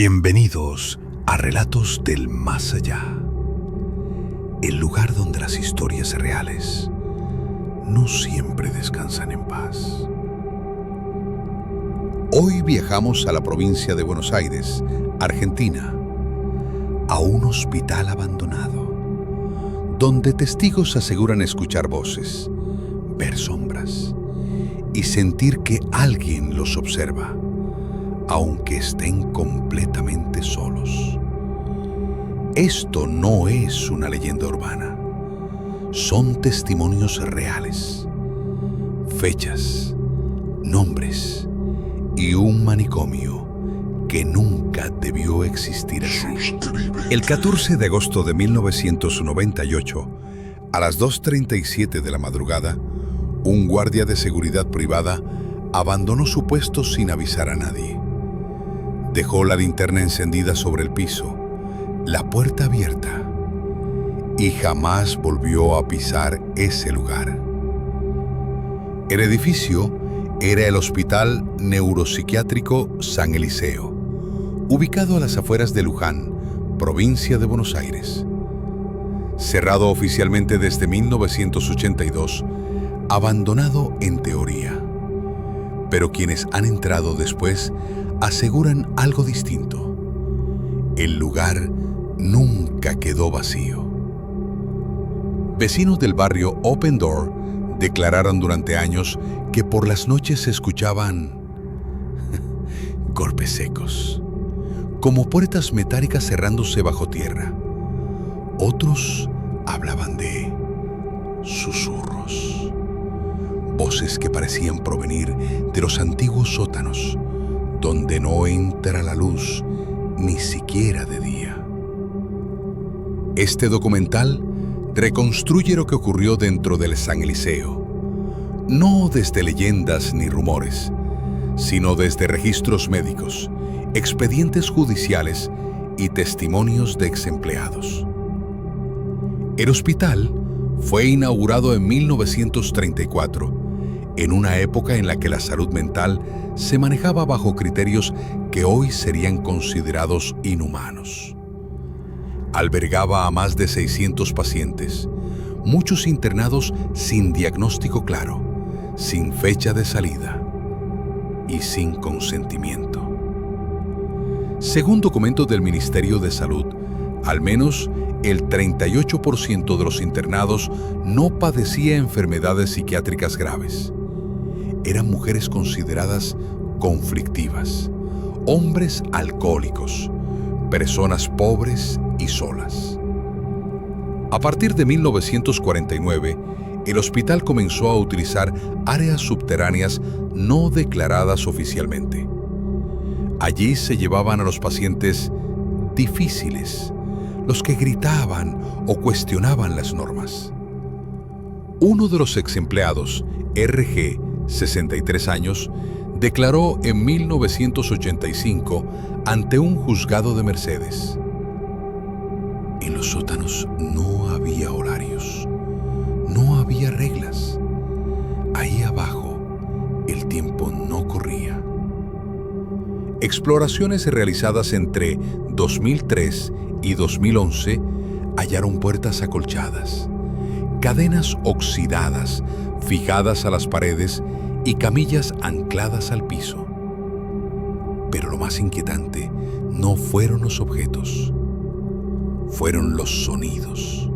Bienvenidos a Relatos del Más Allá, el lugar donde las historias reales no siempre descansan en paz. Hoy viajamos a la provincia de Buenos Aires, Argentina, a un hospital abandonado, donde testigos aseguran escuchar voces, ver sombras y sentir que alguien los observa, aunque estén completamente solos. Esto no es una leyenda urbana, son testimonios reales, fechas, nombres y un manicomio que nunca debió existir así. El 14 de agosto de 1998, a las 2:37 de la madrugada, un guardia de seguridad privada abandonó su puesto sin avisar a nadie. Dejó la linterna encendida sobre el piso, la puerta abierta, y jamás volvió a pisar ese lugar. El edificio era el Hospital Neuropsiquiátrico San Eliseo, ubicado a las afueras de Luján, provincia de Buenos Aires. Cerrado oficialmente desde 1982, abandonado en teoría. Pero quienes han entrado después aseguran algo distinto. El lugar nunca quedó vacío. Vecinos del barrio Open Door declararon durante años que por las noches se escuchaban golpes secos, como puertas metálicas cerrándose bajo tierra. Otros hablaban de susurros, voces que parecían provenir de los antiguos sótanos, donde no entra la luz ni siquiera de día. Este documental reconstruye lo que ocurrió dentro del San Eliseo, no desde leyendas ni rumores, sino desde registros médicos, expedientes judiciales y testimonios de exempleados. El hospital fue inaugurado en 1934, en una época en la que la salud mental se manejaba bajo criterios que hoy serían considerados inhumanos. Albergaba a más de 600 pacientes, muchos internados sin diagnóstico claro, sin fecha de salida y sin consentimiento. Según documentos del Ministerio de Salud, al menos el 38% de los internados no padecía enfermedades psiquiátricas graves. Eran mujeres consideradas conflictivas, hombres alcohólicos, personas pobres y solas. A partir de 1949, el hospital comenzó a utilizar áreas subterráneas no declaradas oficialmente. Allí se llevaban a los pacientes difíciles, los que gritaban o cuestionaban las normas. Uno de los exempleados, RG, 63 años, declaró en 1985 ante un juzgado de Mercedes: en los sótanos no había horarios, no había reglas. Ahí abajo el tiempo no corría. Exploraciones realizadas entre 2003 y 2011 hallaron puertas acolchadas, cadenas oxidadas fijadas a las paredes y camillas ancladas al piso. Pero lo más inquietante no fueron los objetos, fueron los sonidos.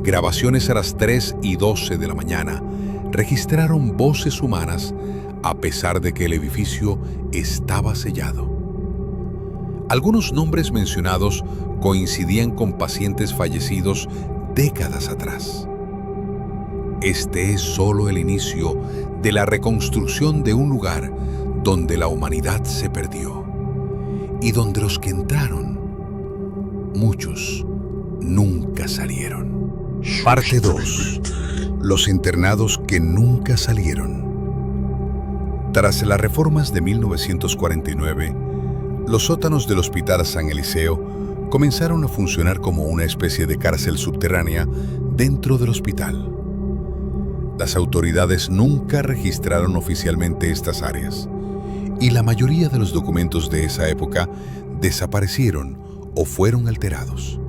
Grabaciones a las 3:12 de la mañana registraron voces humanas a pesar de que el edificio estaba sellado. Algunos nombres mencionados coincidían con pacientes fallecidos décadas atrás. Este es solo el inicio de la reconstrucción de un lugar donde la humanidad se perdió y donde los que entraron, muchos, nunca salieron. Parte 2. Los internados que nunca salieron. Tras las reformas de 1949, los sótanos del Hospital San Eliseo comenzaron a funcionar como una especie de cárcel subterránea dentro del hospital. Las autoridades nunca registraron oficialmente estas áreas, y la mayoría de los documentos de esa época desaparecieron o fueron alterados.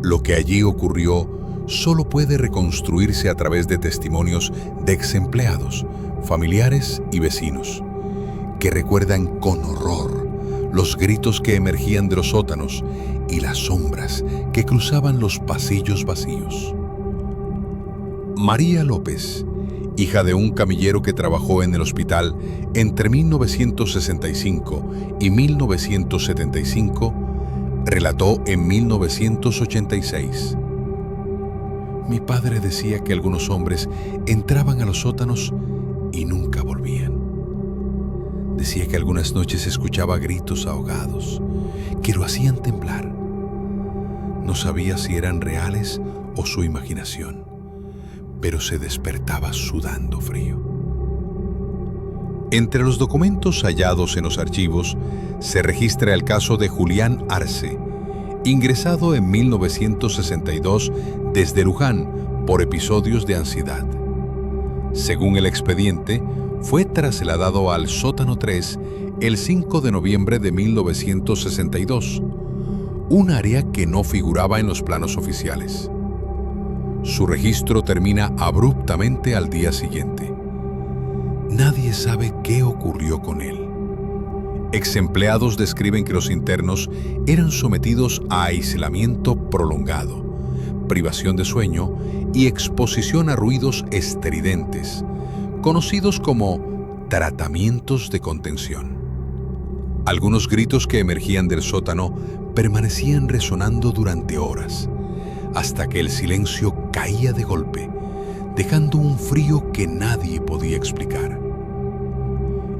Lo que allí ocurrió solo puede reconstruirse a través de testimonios de exempleados, familiares y vecinos, que recuerdan con horror los gritos que emergían de los sótanos y las sombras que cruzaban los pasillos vacíos. María López, hija de un camillero que trabajó en el hospital entre 1965 y 1975, relató en 1986. Mi padre decía que algunos hombres entraban a los sótanos y nunca volvían. Decía que algunas noches escuchaba gritos ahogados que lo hacían temblar. No sabía si eran reales o su imaginación, pero se despertaba sudando frío. Entre los documentos hallados en los archivos se registra el caso de Julián Arce, ingresado en 1962 desde Luján por episodios de ansiedad. Según el expediente, fue trasladado al sótano 3 el 5 de noviembre de 1962, un área que no figuraba en los planos oficiales. Su registro termina abruptamente al día siguiente. Nadie sabe qué ocurrió con él. Exempleados describen que los internos eran sometidos a aislamiento prolongado, privación de sueño y exposición a ruidos estridentes, conocidos como tratamientos de contención. Algunos gritos que emergían del sótano permanecían resonando durante horas, hasta que el silencio caía de golpe, dejando un frío que nadie podía explicar.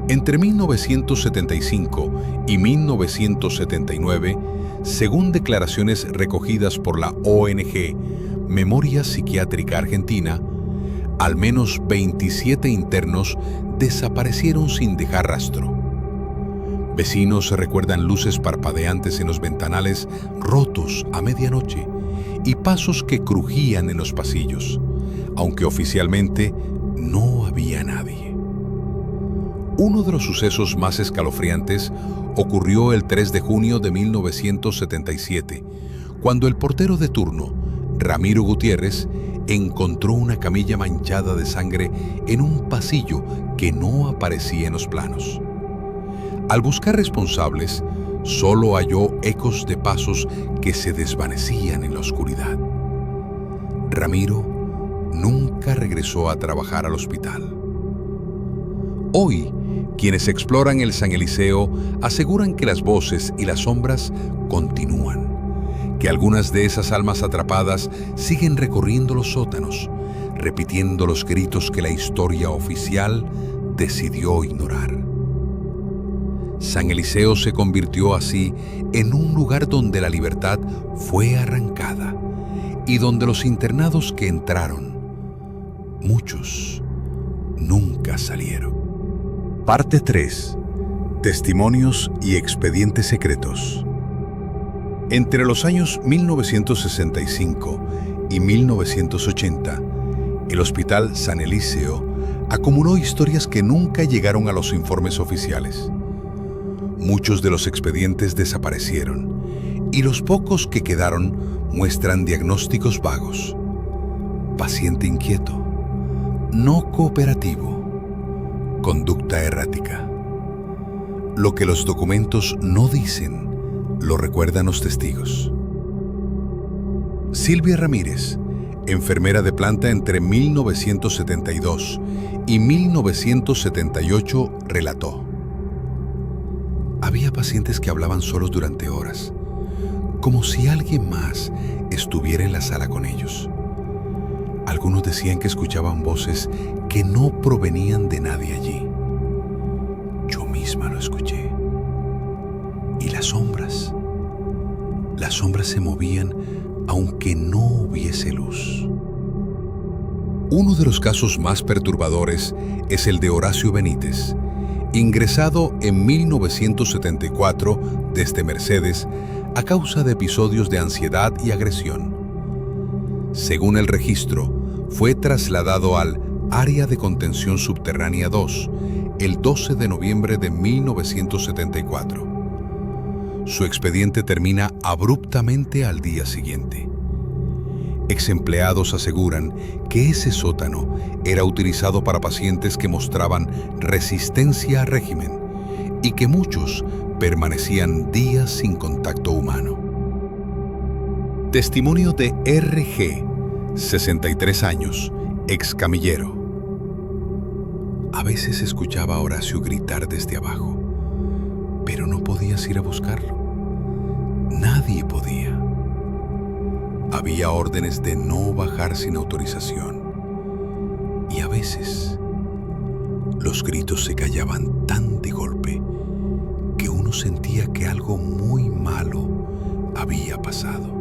Entre 1975 y 1979, según declaraciones recogidas por la ONG Memoria Psiquiátrica Argentina, al menos 27 internos desaparecieron sin dejar rastro. Vecinos recuerdan luces parpadeantes en los ventanales rotos a medianoche y pasos que crujían en los pasillos, aunque oficialmente no había nadie. Uno de los sucesos más escalofriantes ocurrió el 3 de junio de 1977, cuando el portero de turno, Ramiro Gutiérrez, encontró una camilla manchada de sangre en un pasillo que no aparecía en los planos. Al buscar responsables, solo halló ecos de pasos que se desvanecían en la oscuridad. Ramiro nunca regresó a trabajar al hospital. Hoy, quienes exploran el San Eliseo aseguran que las voces y las sombras continúan, que algunas de esas almas atrapadas siguen recorriendo los sótanos, repitiendo los gritos que la historia oficial decidió ignorar. San Eliseo se convirtió así en un lugar donde la libertad fue arrancada y donde los internados que entraron, muchos, nunca salieron. Parte 3. Testimonios y expedientes secretos. Entre los años 1965 y 1980, el Hospital San Eliseo acumuló historias que nunca llegaron a los informes oficiales. Muchos de los expedientes desaparecieron y los pocos que quedaron muestran diagnósticos vagos: paciente inquieto, no cooperativo, conducta errática. Lo que los documentos no dicen, lo recuerdan los testigos. Silvia Ramírez, enfermera de planta entre 1972 y 1978, relató: había pacientes que hablaban solos durante horas, como si alguien más estuviera en la sala con ellos. Algunos decían que escuchaban voces que no provenían de nadie allí. Yo misma lo escuché. Y las sombras se movían aunque no hubiese luz. Uno de los casos más perturbadores es el de Horacio Benítez, ingresado en 1974 desde Mercedes a causa de episodios de ansiedad y agresión. Según el registro, fue trasladado al Área de Contención Subterránea 2 el 12 de noviembre de 1974. Su expediente termina abruptamente al día siguiente. Exempleados aseguran que ese sótano era utilizado para pacientes que mostraban resistencia al régimen y que muchos permanecían días sin contacto humano. Testimonio de R.G., 63 años, ex camillero. A veces escuchaba a Horacio gritar desde abajo, pero no podías ir a buscarlo. Nadie podía. Había órdenes de no bajar sin autorización. Y a veces los gritos se callaban tan de golpe que uno sentía que algo muy malo había pasado.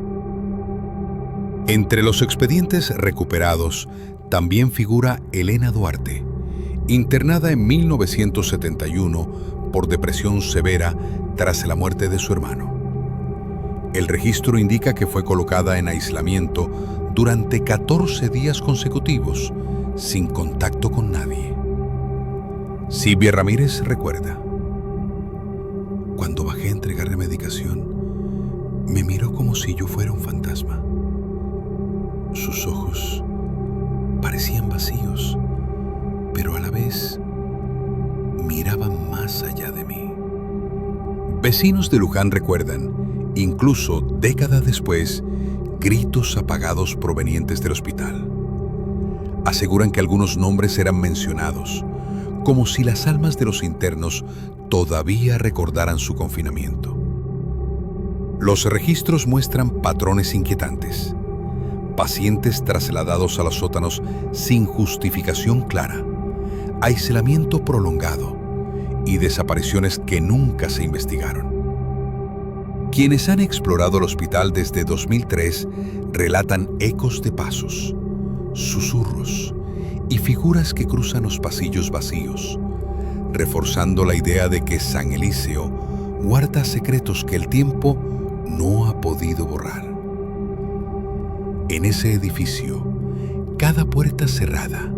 Entre los expedientes recuperados también figura Elena Duarte, internada en 1971 por depresión severa tras la muerte de su hermano. El registro indica que fue colocada en aislamiento durante 14 días consecutivos, sin contacto con nadie. Silvia Ramírez recuerda: cuando bajé a entregarle medicación, me miró como si yo fuera un fantasma. Sus ojos parecían vacíos, pero a la vez miraban más allá de mí. Vecinos de Luján recuerdan, incluso décadas después, gritos apagados provenientes del hospital. Aseguran que algunos nombres eran mencionados, como si las almas de los internos todavía recordaran su confinamiento. Los registros muestran patrones inquietantes. Pacientes trasladados a los sótanos sin justificación clara, aislamiento prolongado y desapariciones que nunca se investigaron. Quienes han explorado el hospital desde 2003 relatan ecos de pasos, susurros y figuras que cruzan los pasillos vacíos, reforzando la idea de que San Eliseo guarda secretos que el tiempo no ha podido borrar. En ese edificio, cada puerta cerrada,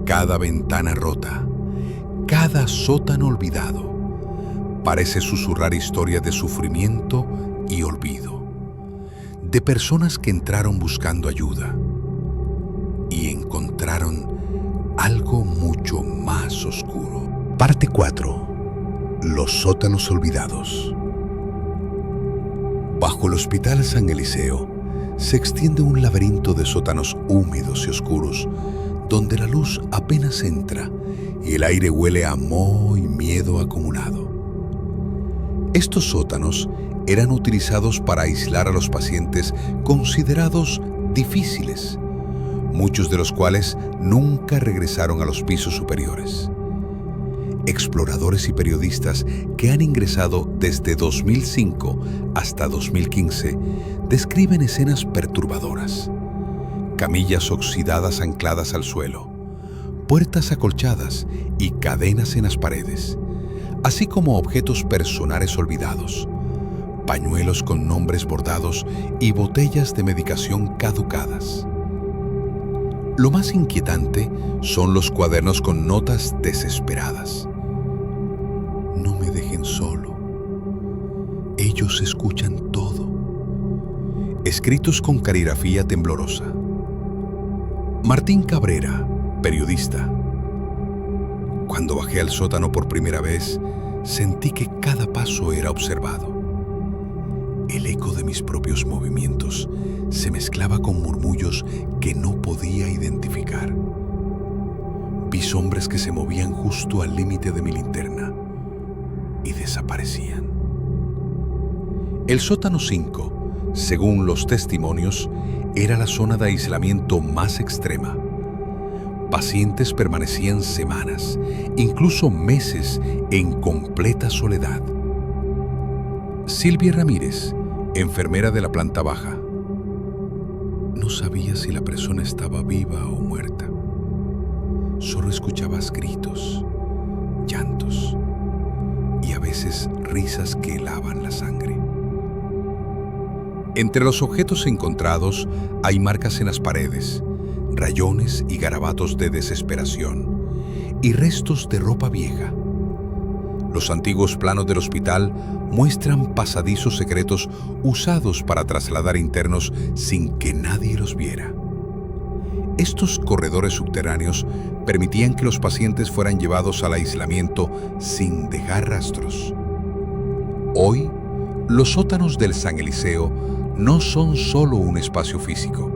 cada ventana rota, cada sótano olvidado, parece susurrar historias de sufrimiento y olvido, de personas que entraron buscando ayuda y encontraron algo mucho más oscuro. Parte 4. Los sótanos olvidados. Bajo el Hospital San Eliseo se extiende un laberinto de sótanos húmedos y oscuros, donde la luz apenas entra y el aire huele a moho y miedo acumulado. Estos sótanos eran utilizados para aislar a los pacientes considerados difíciles, muchos de los cuales nunca regresaron a los pisos superiores. Exploradores y periodistas que han ingresado desde 2005 hasta 2015 describen escenas perturbadoras: camillas oxidadas ancladas al suelo, puertas acolchadas y cadenas en las paredes, así como objetos personales olvidados, pañuelos con nombres bordados y botellas de medicación caducadas. Lo más inquietante son los cuadernos con notas desesperadas. No me dejen solo. Ellos escuchan todo. Escritos con caligrafía temblorosa. Martín Cabrera, periodista. Cuando bajé al sótano por primera vez, sentí que cada paso era observado. El eco de mis propios movimientos se mezclaba con murmullos que no podía identificar. Vi sombras que se movían justo al límite de mi linterna y desaparecían. El sótano 5, según los testimonios, era la zona de aislamiento más extrema. Pacientes permanecían semanas, incluso meses, en completa soledad. Silvia Ramírez, enfermera de la planta baja. No sabía si la persona estaba viva o muerta. Solo escuchabas gritos, llantos y a veces risas que helaban la sangre. Entre los objetos encontrados hay marcas en las paredes, rayones y garabatos de desesperación y restos de ropa vieja. Los antiguos planos del hospital muestran pasadizos secretos usados para trasladar internos sin que nadie los viera. Estos corredores subterráneos permitían que los pacientes fueran llevados al aislamiento sin dejar rastros. Hoy, los sótanos del San Eliseo no son solo un espacio físico,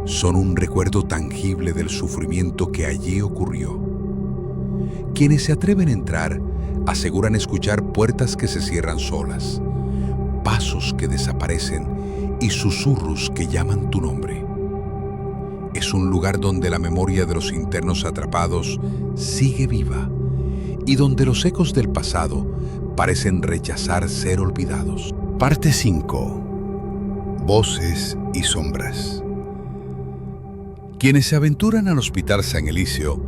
son un recuerdo tangible del sufrimiento que allí ocurrió. Quienes se atreven a entrar aseguran escuchar puertas que se cierran solas, pasos que desaparecen y susurros que llaman tu nombre. Es un lugar donde la memoria de los internos atrapados sigue viva y donde los ecos del pasado parecen rechazar ser olvidados. Parte 5. Voces y sombras. Quienes se aventuran al Hospital San Eliseo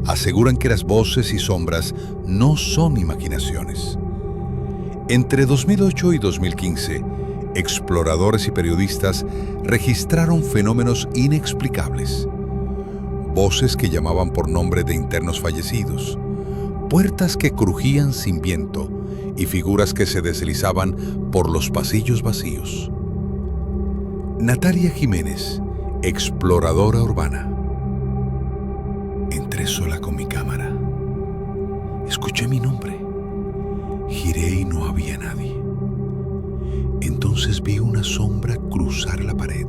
aseguran que las voces y sombras no son imaginaciones. Entre 2008 y 2015, exploradores y periodistas registraron fenómenos inexplicables. Voces que llamaban por nombre de internos fallecidos, puertas que crujían sin viento y figuras que se deslizaban por los pasillos vacíos. Natalia Jiménez, exploradora urbana. Entré sola con mi cámara. Escuché mi nombre. Giré y no había nadie. Entonces vi una sombra cruzar la pared,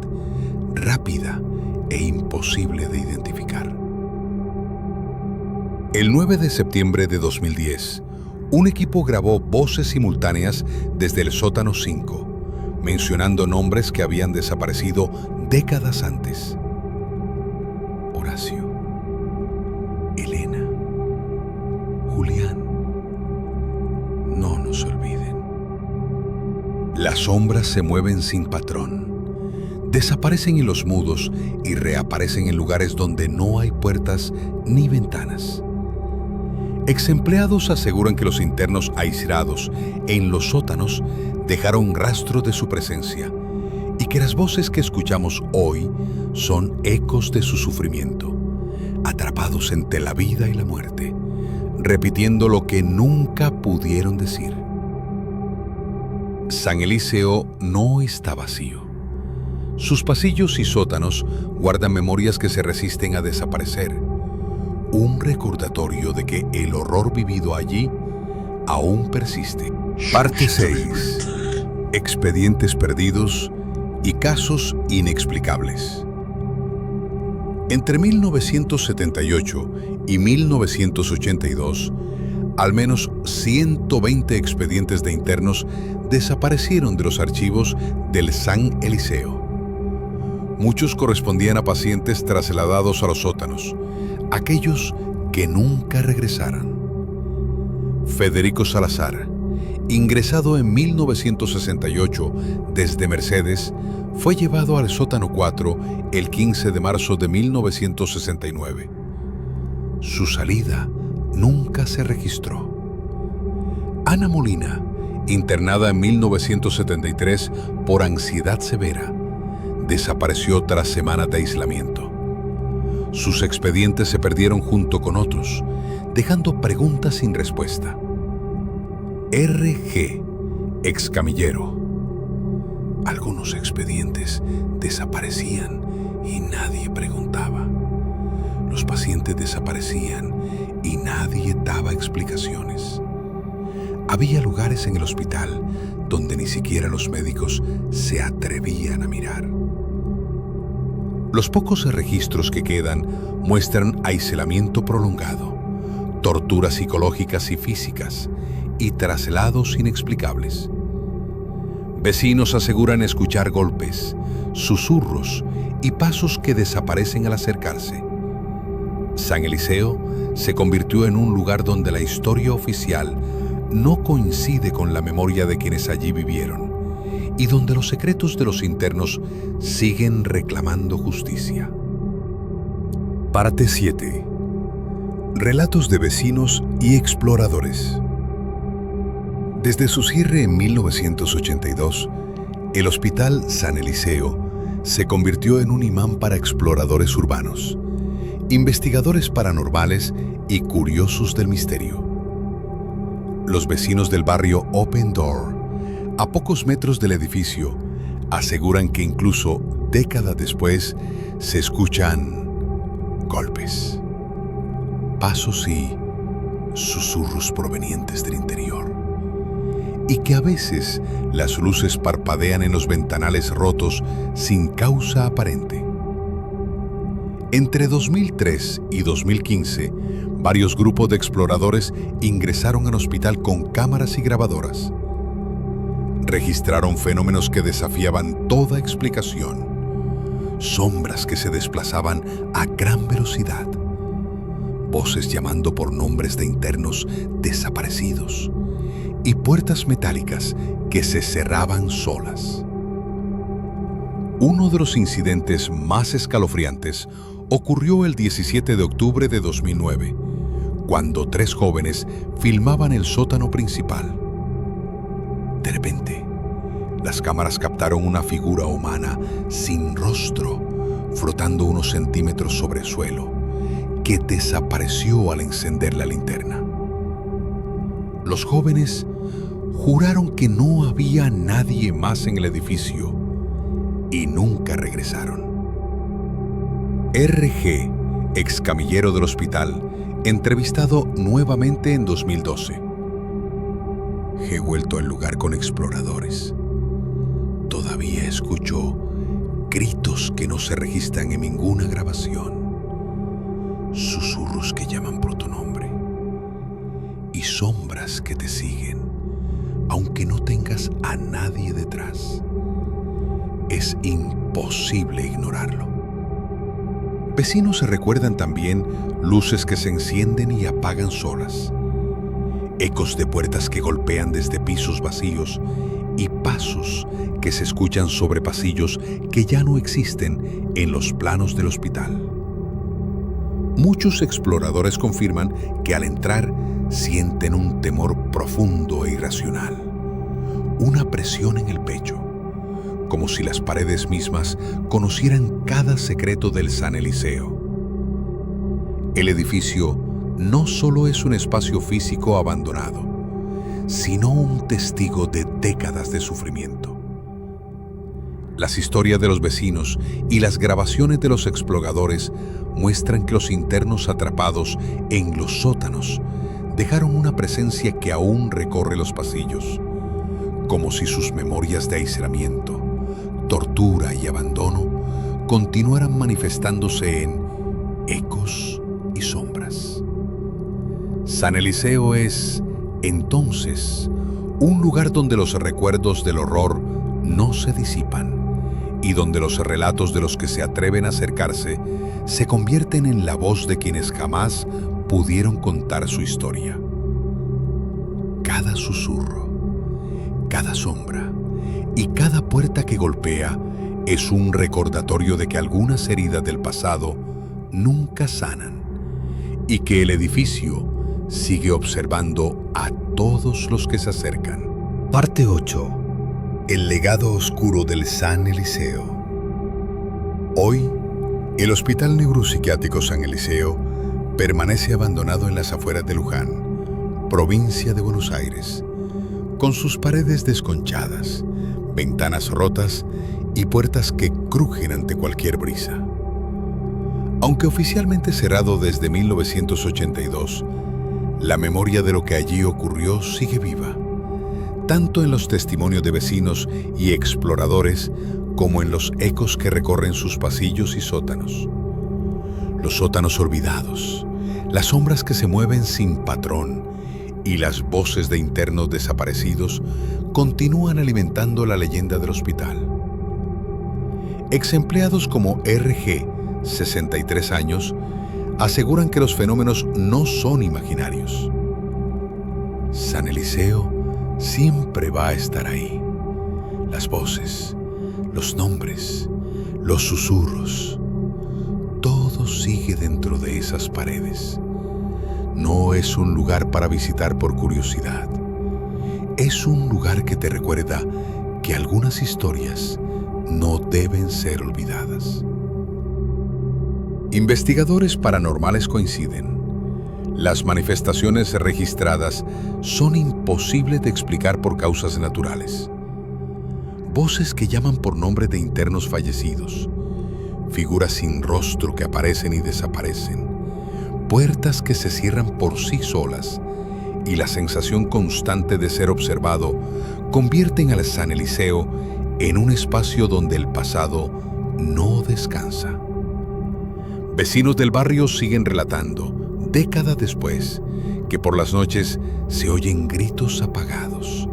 rápida e imposible de identificar. El 9 de septiembre de 2010, un equipo grabó voces simultáneas desde el sótano 5, mencionando nombres que habían desaparecido décadas antes. Horacio, Elena, Julián. No nos olviden. Las sombras se mueven sin patrón. Desaparecen en los mudos y reaparecen en lugares donde no hay puertas ni ventanas. Exempleados aseguran que los internos aislados en los sótanos dejaron rastro de su presencia y que las voces que escuchamos hoy son ecos de su sufrimiento, atrapados entre la vida y la muerte, repitiendo lo que nunca pudieron decir. San Eliseo no está vacío. Sus pasillos y sótanos guardan memorias que se resisten a desaparecer. Un recordatorio de que el horror vivido allí aún persiste. Parte 6. Expedientes perdidos y casos inexplicables. Entre 1978 y 1982, al menos 120 expedientes de internos desaparecieron de los archivos del San Eliseo. Muchos correspondían a pacientes trasladados a los sótanos, aquellos que nunca regresaran. Federico Salazar, ingresado en 1968 desde Mercedes, fue llevado al sótano 4 el 15 de marzo de 1969. Su salida nunca se registró. Ana Molina, internada en 1973 por ansiedad severa, desapareció tras semanas de aislamiento. Sus expedientes se perdieron junto con otros, dejando preguntas sin respuesta. R.G., excamillero. Algunos expedientes desaparecían y nadie preguntaba. Los pacientes desaparecían y nadie daba explicaciones. Había lugares en el hospital donde ni siquiera los médicos se atrevían a mirar. Los pocos registros que quedan muestran aislamiento prolongado, torturas psicológicas y físicas y traslados inexplicables. Vecinos aseguran escuchar golpes, susurros y pasos que desaparecen al acercarse. San Eliseo se convirtió en un lugar donde la historia oficial no coincide con la memoria de quienes allí vivieron y donde los secretos de los internos siguen reclamando justicia. Parte 7. Relatos de vecinos y exploradores. Desde su cierre en 1982, el Hospital San Eliseo se convirtió en un imán para exploradores urbanos, investigadores paranormales y curiosos del misterio. Los vecinos del barrio Open Door, a pocos metros del edificio, aseguran que incluso décadas después se escuchan golpes, pasos y susurros provenientes del interior, y que a veces las luces parpadean en los ventanales rotos sin causa aparente. Entre 2003 y 2015, varios grupos de exploradores ingresaron al hospital con cámaras y grabadoras. Registraron fenómenos que desafiaban toda explicación. Sombras que se desplazaban a gran velocidad. Voces llamando por nombres de internos desaparecidos. Y puertas metálicas que se cerraban solas. Uno de los incidentes más escalofriantes ocurrió el 17 de octubre de 2009, cuando 3 jóvenes filmaban el sótano principal. De repente, las cámaras captaron una figura humana sin rostro, flotando unos centímetros sobre el suelo, que desapareció al encender la linterna. Los jóvenes juraron que no había nadie más en el edificio y nunca regresaron. R.G., ex camillero del hospital, entrevistado nuevamente en 2012. He vuelto al lugar con exploradores. Todavía escucho gritos que no se registran en ninguna grabación, susurros que llaman por tu nombre y sombras que te siguen, aunque no tengas a nadie detrás. Es imposible ignorarlo. Vecinos se recuerdan también luces que se encienden y apagan solas, ecos de puertas que golpean desde pisos vacíos y pasos que se escuchan sobre pasillos que ya no existen en los planos del hospital. Muchos exploradores confirman que al entrar sienten un temor profundo e irracional, una presión en el pecho, como si las paredes mismas conocieran cada secreto del San Eliseo. El edificio no solo es un espacio físico abandonado, sino un testigo de décadas de sufrimiento. Las historias de los vecinos y las grabaciones de los exploradores muestran que los internos atrapados en los sótanos dejaron una presencia que aún recorre los pasillos, como si sus memorias de aislamiento, tortura y abandono continuaran manifestándose en ecos y sombras. San Eliseo es, entonces, un lugar donde los recuerdos del horror no se disipan y donde los relatos de los que se atreven a acercarse se convierten en la voz de quienes jamás pudieron contar su historia. Cada susurro, cada sombra y cada puerta que golpea es un recordatorio de que algunas heridas del pasado nunca sanan y que el edificio sigue observando a todos los que se acercan. Parte 8. El legado oscuro del San Eliseo. Hoy, el Hospital Neuropsiquiátrico San Eliseo permanece abandonado en las afueras de Luján, provincia de Buenos Aires, con sus paredes desconchadas, ventanas rotas y puertas que crujen ante cualquier brisa. Aunque oficialmente cerrado desde 1982, la memoria de lo que allí ocurrió sigue viva, tanto en los testimonios de vecinos y exploradores como en los ecos que recorren sus pasillos y sótanos. Los sótanos olvidados, las sombras que se mueven sin patrón y las voces de internos desaparecidos continúan alimentando la leyenda del hospital. Exempleados como R.G., 63 años, aseguran que los fenómenos no son imaginarios. San Eliseo siempre va a estar ahí. Las voces, los nombres, los susurros, todo sigue dentro de esas paredes. No es un lugar para visitar por curiosidad. Es un lugar que te recuerda que algunas historias no deben ser olvidadas. Investigadores paranormales coinciden. Las manifestaciones registradas son imposibles de explicar por causas naturales. Voces que llaman por nombre de internos fallecidos, figuras sin rostro que aparecen y desaparecen, puertas que se cierran por sí solas y la sensación constante de ser observado convierten al San Eliseo en un espacio donde el pasado no descansa. Vecinos del barrio siguen relatando, décadas después, que por las noches se oyen gritos apagados,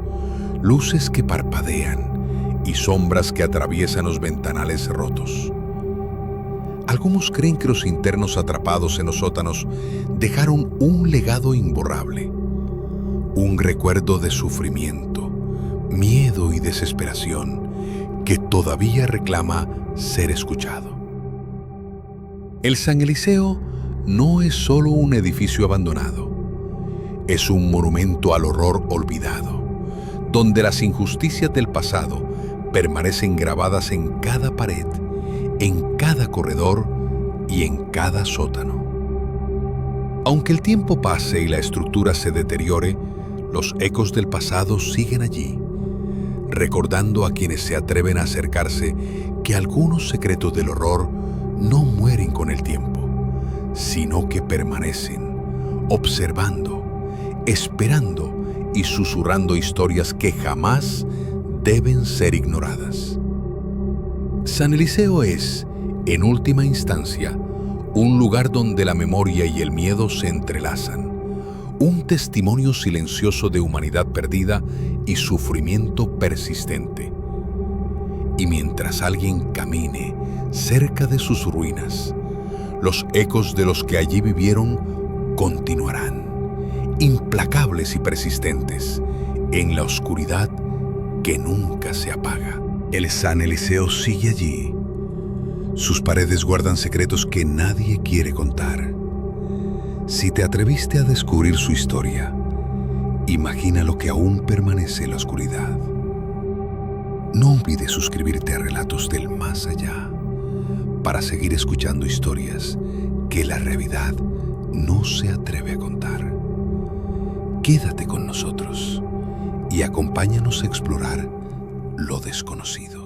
luces que parpadean y sombras que atraviesan los ventanales rotos. Algunos creen que los internos atrapados en los sótanos dejaron un legado imborrable, un recuerdo de sufrimiento, miedo y desesperación que todavía reclama ser escuchado. El San Eliseo no es solo un edificio abandonado, es un monumento al horror olvidado, donde las injusticias del pasado permanecen grabadas en cada pared, en cada corredor y en cada sótano. Aunque el tiempo pase y la estructura se deteriore, los ecos del pasado siguen allí, recordando a quienes se atreven a acercarse que algunos secretos del horror no mueren con el tiempo, sino que permanecen, observando, esperando y susurrando historias que jamás deben ser ignoradas. San Eliseo es, en última instancia, un lugar donde la memoria y el miedo se entrelazan, un testimonio silencioso de humanidad perdida y sufrimiento persistente. Y mientras alguien camine cerca de sus ruinas, los ecos de los que allí vivieron continuarán, implacables y persistentes, en la oscuridad que nunca se apaga. El San Eliseo sigue allí. Sus paredes guardan secretos que nadie quiere contar. Si te atreviste a descubrir su historia, imagina lo que aún permanece en la oscuridad. No olvides suscribirte a Relatos del Más Allá para seguir escuchando historias que la realidad no se atreve a contar. Quédate con nosotros y acompáñanos a explorar lo desconocido.